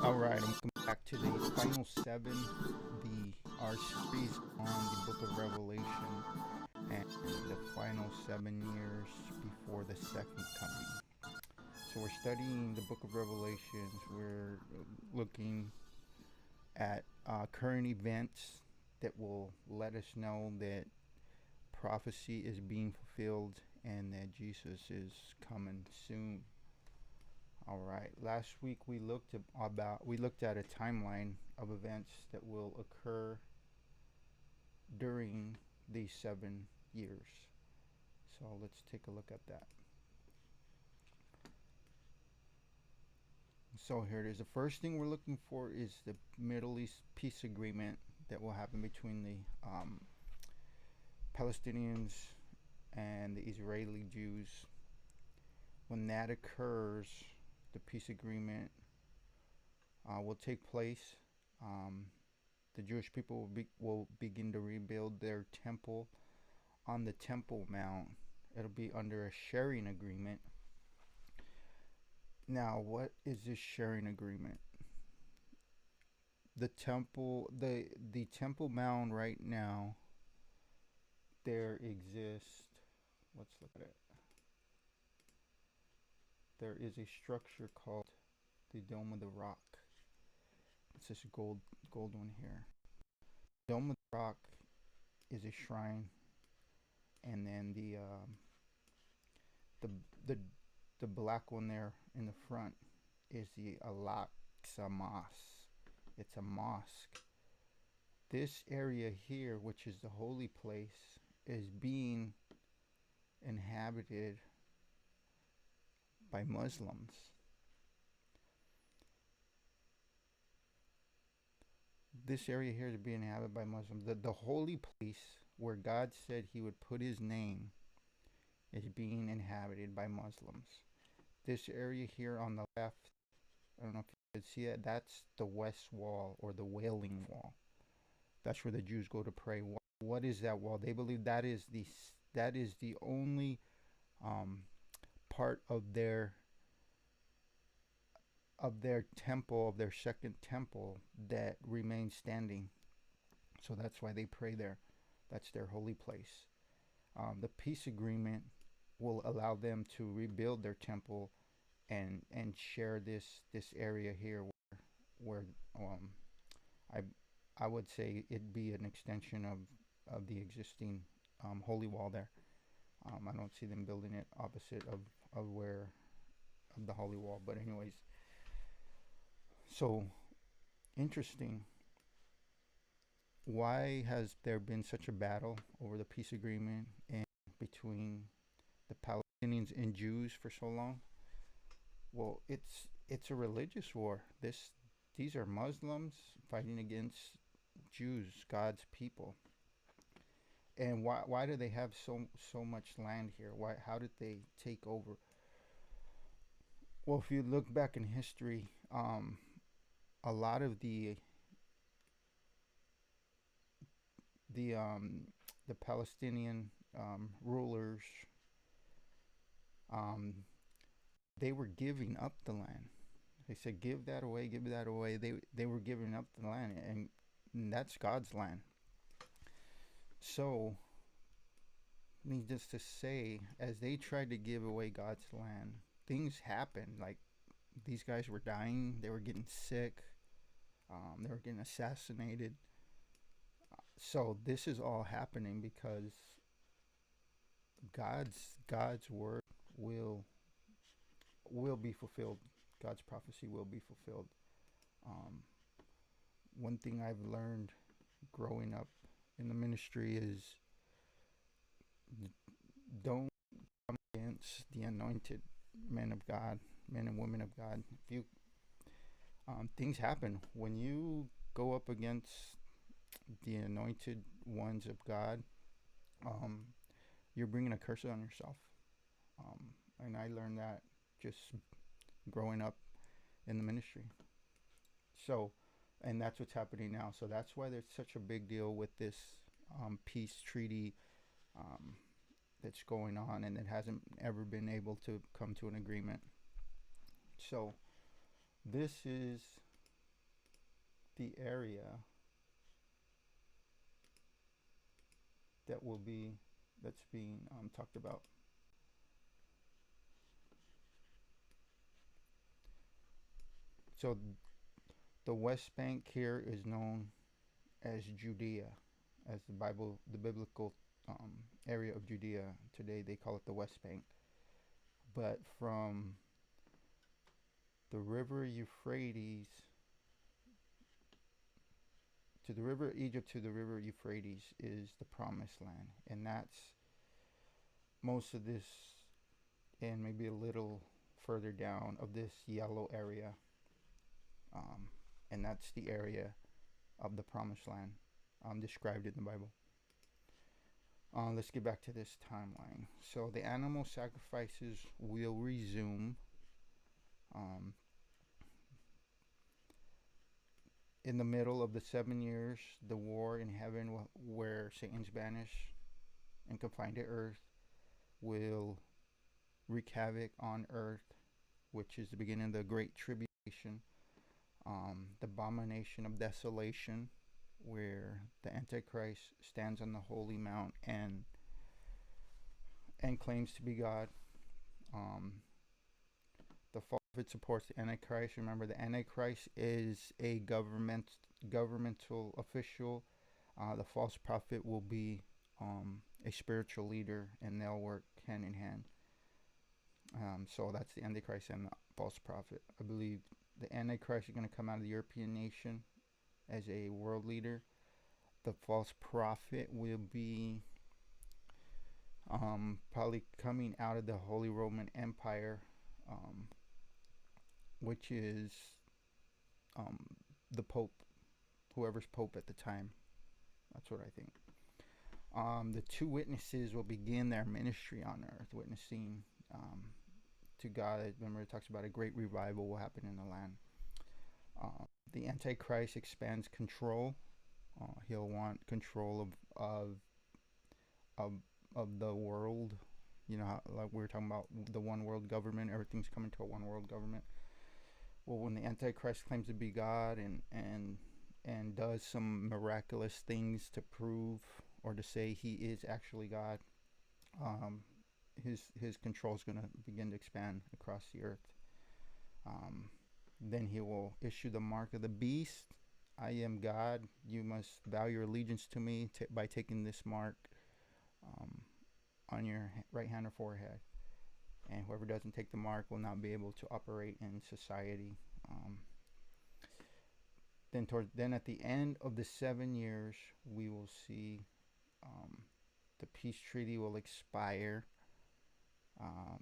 All right, and welcome back to the final seven, the our series on the Book of Revelation and the final 7 years before the second coming. So we're studying the Book of Revelations. We're looking at current events that will let us know that prophecy is being fulfilled and that Jesus is coming soon. All right. Last week we looked at a timeline of events that will occur during these 7 years. So let's take a look at that. So here it is. The first thing we're looking for is the Middle East peace agreement that will happen between the Palestinians and the Israeli Jews. When that occurs, the peace agreement will take place. Um, the Jewish people will begin to rebuild their temple on the Temple Mount. It'll be under a sharing agreement. Now, what is this sharing agreement? The Temple Mount right now, there exists. Let's look at it. There is a structure called the Dome of the Rock. It's this gold one here. Dome of the Rock is a shrine, and then the the the black one there in the front is the Al-Aqsa Mosque. It's a mosque. This area here, which is the holy place, is being inhabited by Muslims. This area here is being inhabited by Muslims. The holy place where God said he would put his name is being inhabited by Muslims. This area here on the left, I don't know if you can see it, that's the West Wall or the Wailing Wall. That's where the Jews go to pray. What is that wall? They believe that is the only um, part of their temple, of their second temple, that remains standing. So that's why they pray there. That's their holy place. The peace agreement will allow them to rebuild their temple and share this area here where I I would say it'd be an extension of the existing holy wall there. I don't see them building it opposite of where of the holy wall, but anyways, so interesting. Why has there been such a battle over the peace agreement and between the Palestinians and Jews for so long? Well, it's a religious war. These are Muslims fighting against Jews, God's people. And why do they have so much land here? Why how did they take over? Well, if you look back in history, a lot of the the Palestinian rulers, um, they were giving up the land. They said, "Give that away, give that away." They were giving up the land, and that's God's land. So, needless to say, as they tried to give away God's land, things happened. Like these guys were dying, they were getting sick, they were getting assassinated. So this is all happening because God's word will will be fulfilled. God's prophecy will be fulfilled. Um, One thing I've learned growing up in the ministry is don't come against the anointed men of God, men and women of God. If you things happen when you go up against the anointed ones of God. Um, you're bringing a curse on yourself. Um, and I learned that just growing up in the ministry. So, and that's what's happening now. So that's why there's such a big deal with this peace treaty um, that's going on, and it hasn't ever been able to come to an agreement. So this is the area that will be that's being talked about. So the West Bank here is known as Judea, as the biblical area of Judea. Today they call it the West Bank. But from the river Euphrates to the river Egypt to the river Euphrates is the promised land. And that's most of this, and maybe a little further down of this yellow area. Um, and that's the area of the promised land described in the Bible. Let's get back to this timeline. So the animal sacrifices will resume um, in the middle of the 7 years, the war in heaven, where Satan's banished and confined to earth, will wreak havoc on earth, which is the beginning of the Great Tribulation, the abomination of desolation, where the Antichrist stands on the holy mount and claims to be God. The false prophet supports the Antichrist. Remember, the Antichrist is a governmental official. The false prophet will be a spiritual leader, and they'll work hand in hand. So that's the Antichrist and the false prophet. I believe the Antichrist is going to come out of the European nation as a world leader. The false prophet will be probably coming out of the Holy Roman Empire, which is um, the Pope, whoever's Pope at the time. That's what I think. The two witnesses will begin their ministry on earth, witnessing to God. Remember, it talks about a great revival will happen in the land. The Antichrist expands control. He'll want control of the world. You know, like we were talking about the one world government. Everything's coming to a one world government. Well, when the Antichrist claims to be God and does some miraculous things to prove or to say he is actually God, his control is going to begin to expand across the earth. Then he will issue the mark of the beast. I am God. You must vow your allegiance to me by taking this mark on your right hand or forehead. And whoever doesn't take the mark will not be able to operate in society. Then at the end of the 7 years, we will see the peace treaty will expire.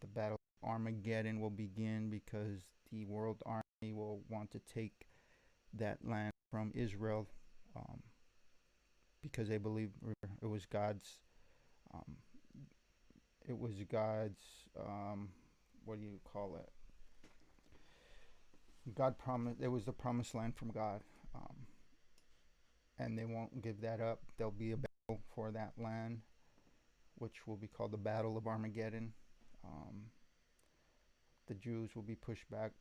The battle of Armageddon will begin because the world army will want to take that land from Israel, because they believe it was God's. Um, it was God's. What do you call it? God promised. It was the promised land from God, and they won't give that up. There'll be a battle for that land, which will be called the Battle of Armageddon. The Jews will be pushed back.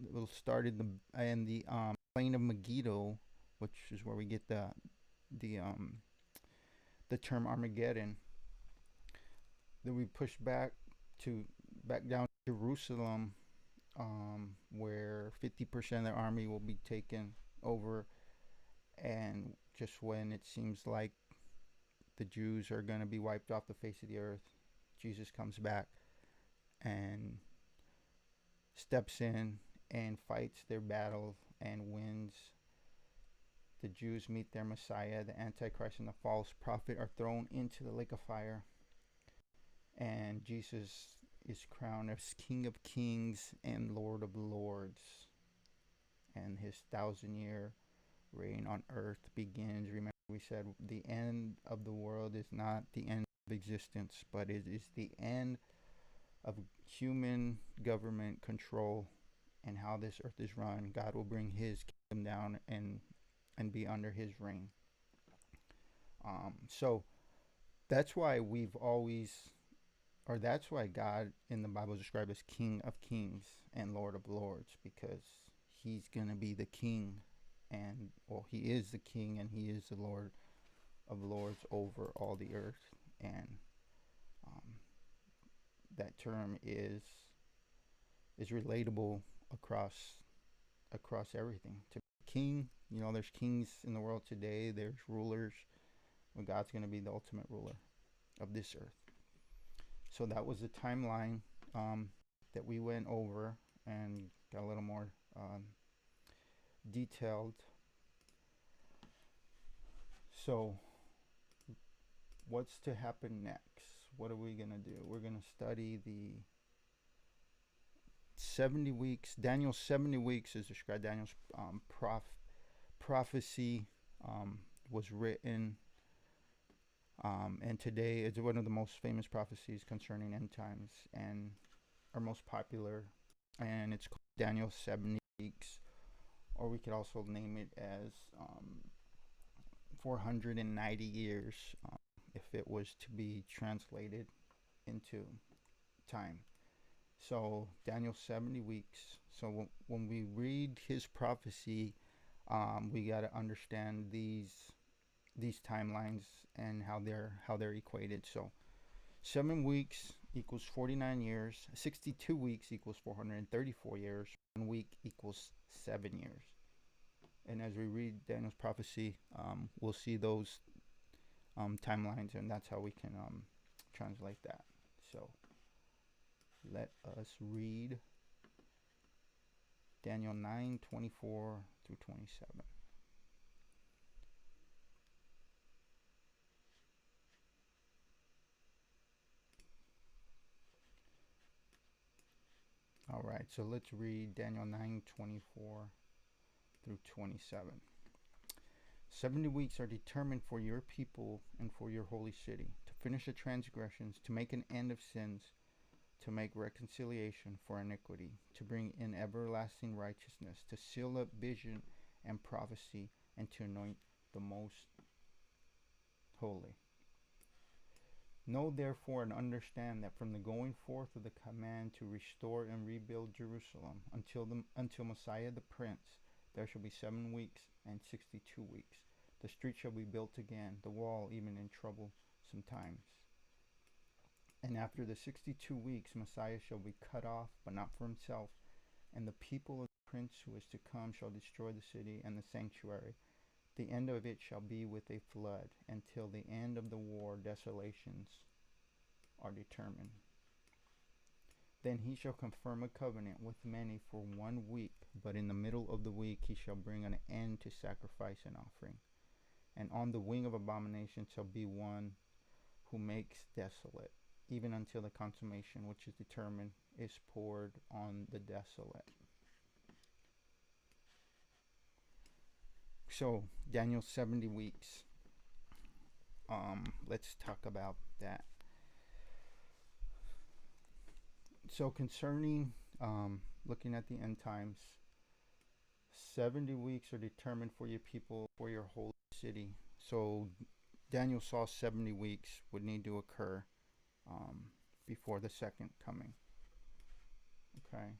It will start in the plain of Megiddo, which is where we get the term Armageddon. Then we push back down to Jerusalem, where 50% of the army will be taken over, and just when it seems like the Jews are going to be wiped off the face of the earth, Jesus comes back and steps in and fights their battle and wins. The Jews meet their Messiah. The Antichrist and the false prophet are thrown into the lake of fire, and Jesus is crowned as King of Kings and Lord of Lords, and his 1,000-year reign on earth begins. Remember, we said the end of the world is not the end of existence, but it is the end of human government control and how this earth is run. God will bring his kingdom down and be under his reign. So that's why that's why God in the Bible is described as King of Kings and Lord of Lords, because he's going to be the king and well, he is the king and he is the Lord of lords over all the earth. And um, that term is relatable across everything. To be king, there's kings in the world today. There's rulers. But God's going to be the ultimate ruler of this earth. So that was the timeline that we went over and got a little more detailed. So what's to happen next? What are we going to do? We're going to study the 70 weeks. Daniel's 70 weeks is described. Daniel's prophecy was written, and today it's one of the most famous prophecies concerning end times and our most popular, and it's called Daniel's 70 weeks, or we could also name it as 490 years if it was to be translated into time. So Daniel's 70 weeks. So when we read his prophecy, we got to understand these timelines and how they're equated. So 7 weeks equals 49 years. 62 weeks equals 434 years. 1 week equals 7 years. And as we read Daniel's prophecy, we'll see those timelines, and that's how we can translate that. So let us read Daniel 9:24 through 27. All right, so let's read Daniel 9:24 through 27. 70 weeks are determined for your people and for your holy city, to finish the transgressions, to make an end of sins, to make reconciliation for iniquity, to bring in everlasting righteousness, to seal up vision and prophecy, and to anoint the most holy. Know therefore and understand that from the going forth of the command to restore and rebuild Jerusalem until Messiah the Prince, there shall be 7 weeks and 62 weeks. The street shall be built again, the wall even in trouble sometimes. And after the 62 weeks, Messiah shall be cut off, but not for himself. And the people of the prince who is to come shall destroy the city and the sanctuary. The end of it shall be with a flood. Until the end of the war, desolations are determined. Then he shall confirm a covenant with many for 1 week, but in the middle of the week he shall bring an end to sacrifice and offering. And on the wing of abomination shall be one who makes desolate, even until the consummation which is determined is poured on the desolate. So Daniel's 70 weeks. Let's talk about that. So concerning looking at the end times, 70 weeks are determined for your people, for your holy city. So Daniel saw 70 weeks would need to occur before the second coming. Okay.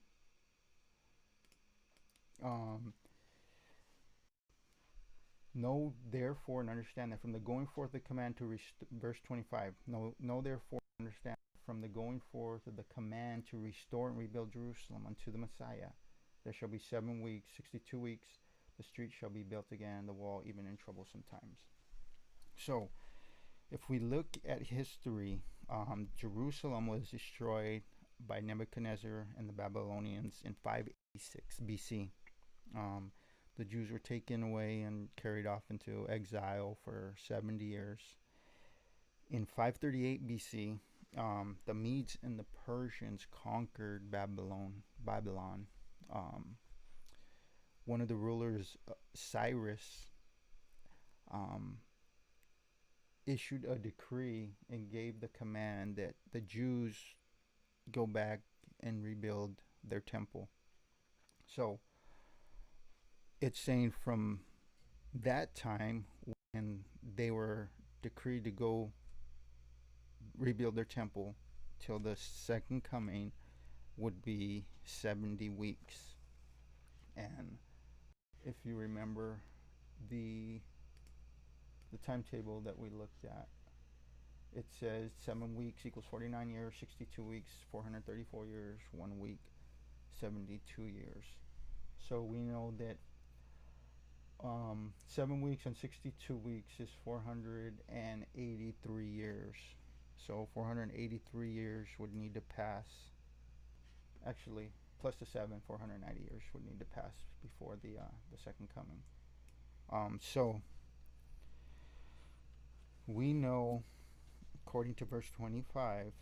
Know therefore and understand that from the going forth the command to verse 25. Know therefore and understand from the going forth of the command to restore and rebuild Jerusalem unto the Messiah, there shall be 7 weeks, 62 weeks. The street shall be built again, the wall even in troublesome times. So, if we look at history, Jerusalem was destroyed by Nebuchadnezzar and the Babylonians in 586 BC. The Jews were taken away and carried off into exile for 70 years. In 538 BC, the Medes and the Persians conquered Babylon. One of the rulers, Cyrus, issued a decree and gave the command that the Jews go back and rebuild their temple. So it's saying from that time when they were decreed to go rebuild their temple till the second coming would be 70 weeks. And if you remember the timetable that we looked at, it says 7 weeks equals 49 years, 62 weeks, 434 years, 1 week, 72 years. So we know that 7 weeks and 62 weeks is 483 years. So 483 years would need to pass. Actually, plus the 490 years would need to pass before the second coming. So we know, according to verse 25,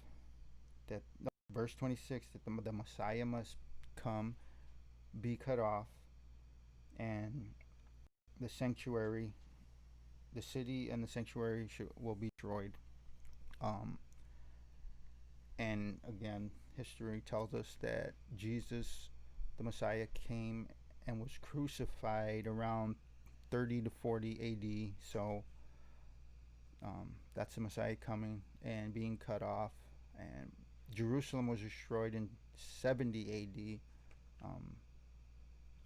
that verse 26, that the Messiah must come, be cut off, and the sanctuary, the city and the sanctuary will be destroyed. And again, history tells us that Jesus, the Messiah, came and was crucified around 30 to 40 AD. So that's the Messiah coming and being cut off. And Jerusalem was destroyed in 70 AD.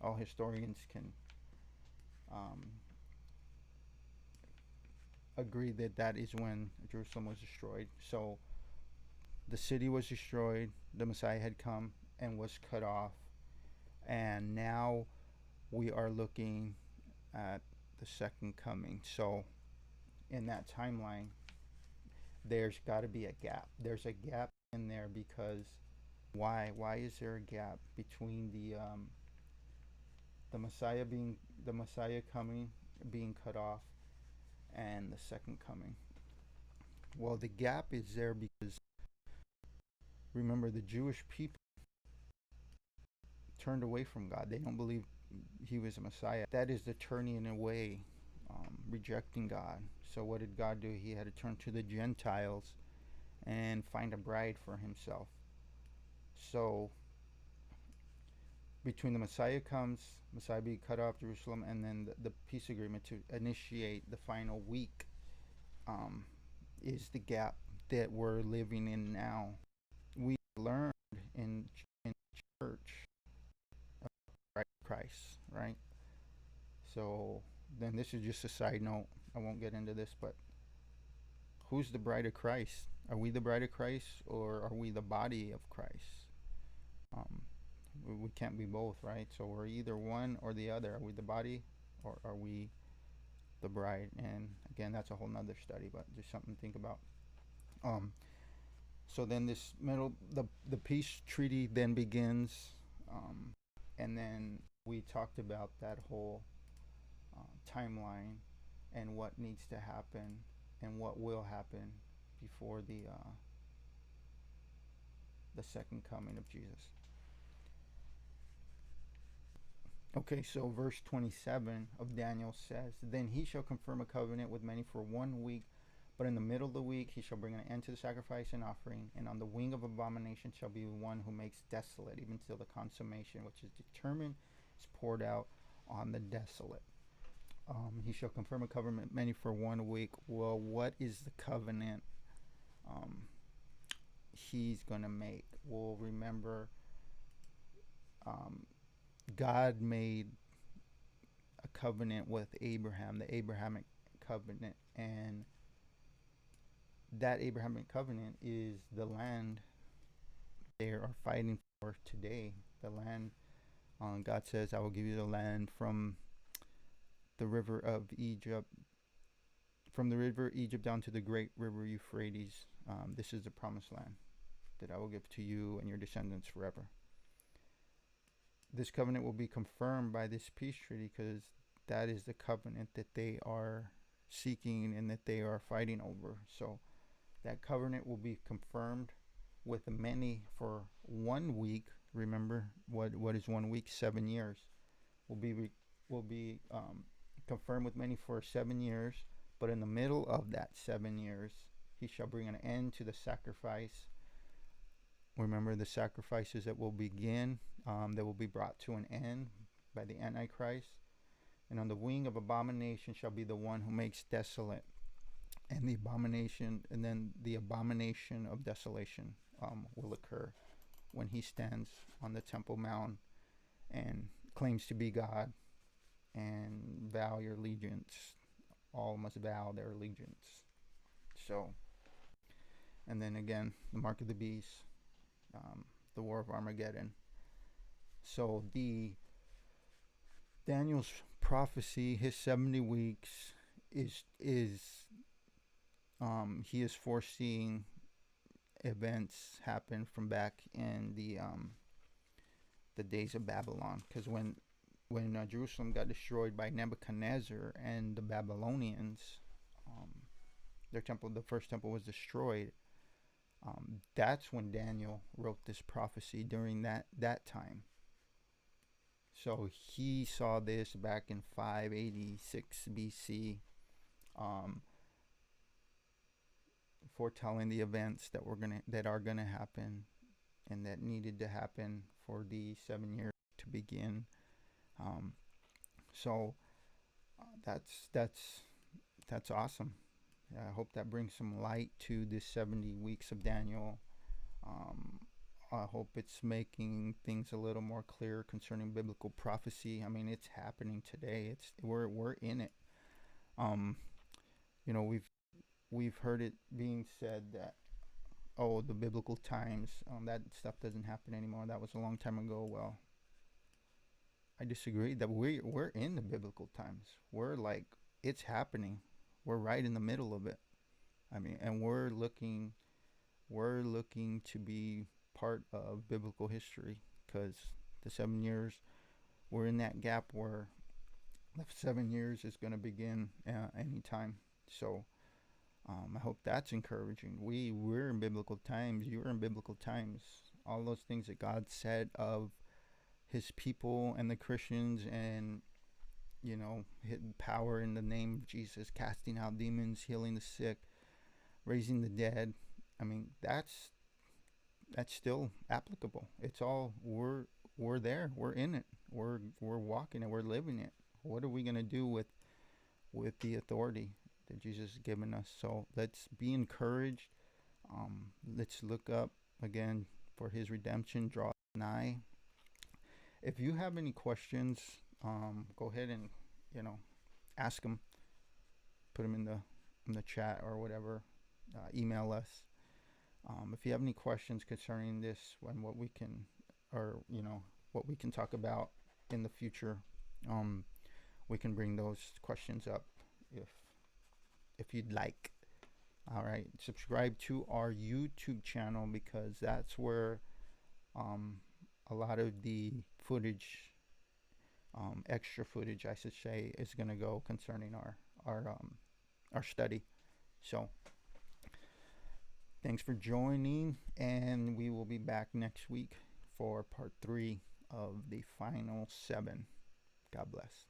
All historians can agree that that is when Jerusalem was destroyed. So the city was destroyed, the Messiah had come and was cut off, and now we are looking at the second coming. So in that timeline, there's got to be a gap. There's a gap in there because why is there a gap between the Messiah coming, being cut off, and the second coming? Well, the gap is there because, remember, the Jewish people turned away from God. They don't believe he was a Messiah. That is the turning away, rejecting God. So what did God do? He had to turn to the Gentiles and find a bride for himself. So between the Messiah being cut off Jerusalem, and then the peace agreement to initiate the final week, is the gap that we're living in now. We learned in church about Christ, right? So then this is just a side note. I won't get into this, but who's the bride of Christ? Are we the bride of Christ, or are we the body of Christ? We can't be both, right? So we're either one or the other. Are we the body, or are we the bride? And again, that's a whole nother study, but just something to think about. So then this the peace treaty then begins, and then we talked about that whole timeline and what needs to happen and what will happen before the second coming of Jesus. Okay, so verse 27 of Daniel says, "Then he shall confirm a covenant with many for 1 week, but in the middle of the week he shall bring an end to the sacrifice and offering, and on the wing of abomination shall be one who makes desolate, even till the consummation which is determined is poured out on the desolate." He shall confirm a covenant many for 1 week. Well, what is the covenant he's going to make? Well, remember, God made a covenant with Abraham, the Abrahamic covenant, and that Abrahamic covenant is the land they are fighting for today. The land, God says, "I will give you the land from the river of Egypt, from the river Egypt down to the great river Euphrates. This is the promised land that I will give to you and your descendants forever." This covenant will be confirmed by this peace treaty because that is the covenant that they are seeking and that they are fighting over. So that covenant will be confirmed with many for 1 week. Remember, what is 1 week? 7 years. Will be confirmed with many for 7 years. But in the middle of that 7 years, he shall bring an end to the sacrifice. Remember the sacrifices that will begin, that will be brought to an end by the Antichrist. And on the wing of abomination shall be the one who makes desolate. And the abomination of desolation will occur when he stands on the Temple Mount and claims to be God and vow your allegiance. All must vow their allegiance. So, and then again, the mark of the beast, the war of Armageddon. So the Daniel's prophecy, his 70 weeks, is he is foreseeing events happen from back in the days of Babylon, because when Jerusalem got destroyed by Nebuchadnezzar and the Babylonians, um, their temple, the first temple, was destroyed. That's when Daniel wrote this prophecy during that time. So he saw this back in 586 BC, um, foretelling the events that are gonna happen and that needed to happen for the 7 years to begin. Um, so that's awesome. I hope that brings some light to this 70 weeks of Daniel. Um, I hope it's making things a little more clear concerning biblical prophecy. I mean, it's happening today. We're in it. Um, we've heard it being said that, oh, the biblical times, that stuff doesn't happen anymore. That was a long time ago. Well, I disagree. That we're in the biblical times. We're like, it's happening. We're right in the middle of it. I mean, and we're looking to be part of biblical history, because the 7 years, we're in that gap where the 7 years is going to begin anytime. So I hope that's encouraging. We're in biblical times. You're in biblical times. All those things that God said of His people and the Christians, and power in the name of Jesus, casting out demons, healing the sick, raising the dead. I mean, that's still applicable. It's all we're there. We're in it. We're walking it. We're living it. What are we gonna do with the authority that Jesus has given us? So let's be encouraged. Let's look up again, for His redemption draw nigh. If you have any questions, go ahead and ask them. Put them in the chat or whatever. Email us. If you have any questions concerning this and what we can, or what we can talk about in the future, we can bring those questions up if you'd like. All right, subscribe to our YouTube channel, because that's where a lot of the footage, extra footage, I should say, is going to go concerning our study. So thanks for joining, and we will be back next week for part 3 of the final 7. God bless.